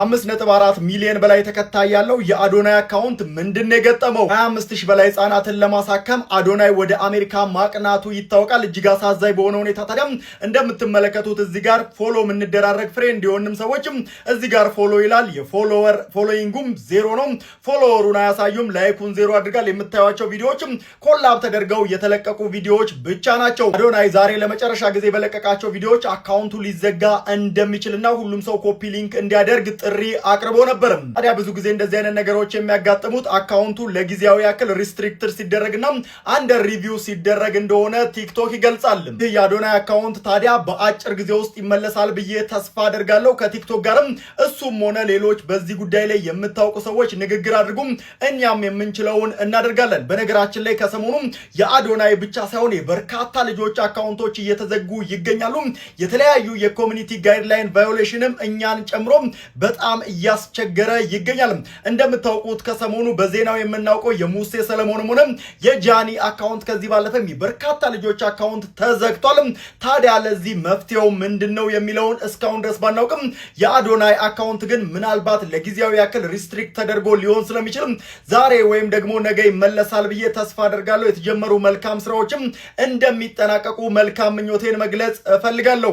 5.4 ሚሊዮን በላይ ተከታይ ያለው የአዶናይ አካውንት ምንድነው የገጠመው? 25000 በላይ ህጻናትን ለማሳከም አዶናይ ወደ አሜሪካ ማቅናቱ ይታወቃል። እጅግ አሳዛኝ በሆነ ሁኔታ ታዲያ እንደምትመለከቱት እዚህ ጋር ፎሎ የምንደራረግ ፍሬንድ የሆንም ሰዎችም እዚህ ጋር ፎሎ ይላል። የፎሎወር ፎሎዊንጉም 0 ነው። ፎሎወሩን አያሳዩም። ላይኩን 0 አድርጋል። የምታዩቸው ቪዲዮዎችም ኮላብ ተደርገው የተለቀቁ ቪዲዮዎች ብቻ ናቸው። አዶናይ ዛሬ ለመጨረሻ ጊዜ በለቀቃቸው ቪዲዮዎች አካውንቱ ሊዘጋ እንደሚችልና ሁሉም ሰው ኮፒ ሊንክ እንዲያደርግ ጥሪ አቅርቦ ነበር። ታዲያ ብዙ ጊዜ እንደዚህ አይነት ነገሮች የሚያጋጥሙት አካውንቱ ለጊዜያዊ ያክል ሪስትሪክትድ ሲደረግና አንደር ሪቪው ሲደረግ እንደሆነ ቲክቶክ ይገልጻል። ይህ የአዶናይ አካውንት ታዲያ በአጭር ጊዜ ውስጥ ይመለሳል ብዬ ተስፋ አደርጋለሁ። ከቲክቶክ ጋርም እሱም ሆነ ሌሎች በዚህ ጉዳይ ላይ የምታውቁ ሰዎች ንግግር አድርጉም፣ እኛም የምንችለውን እናደርጋለን። በነገራችን ላይ ከሰሞኑ የአዶናይ ብቻ ሳይሆን የበርካታ ልጆች አካውንቶች እየተዘጉ ይገኛሉ። የተለያዩ የኮሚኒቲ ጋይድላይን ቫዮሌሽንም እኛን ጨምሮ በጣም እያስቸገረ ይገኛል። እንደምታውቁት ከሰሞኑ በዜናው የምናውቀው የሙሴ ሰለሞንም ሆነ የጃኒ አካውንት ከዚህ ባለፈም በርካታ ልጆች አካውንት ተዘግቷል። ታዲያ ለዚህ መፍትሄው ምንድነው የሚለውን እስካሁን ድረስ ባናውቅም የአዶናይ አካውንት ግን ምናልባት ለጊዜያዊ ያክል ሪስትሪክት ተደርጎ ሊሆን ስለሚችል ዛሬ ወይም ደግሞ ነገ ይመለሳል ብዬ ተስፋ አደርጋለሁ። የተጀመሩ መልካም ስራዎችም እንደሚጠናቀቁ መልካም ምኞቴን መግለጽ እፈልጋለሁ።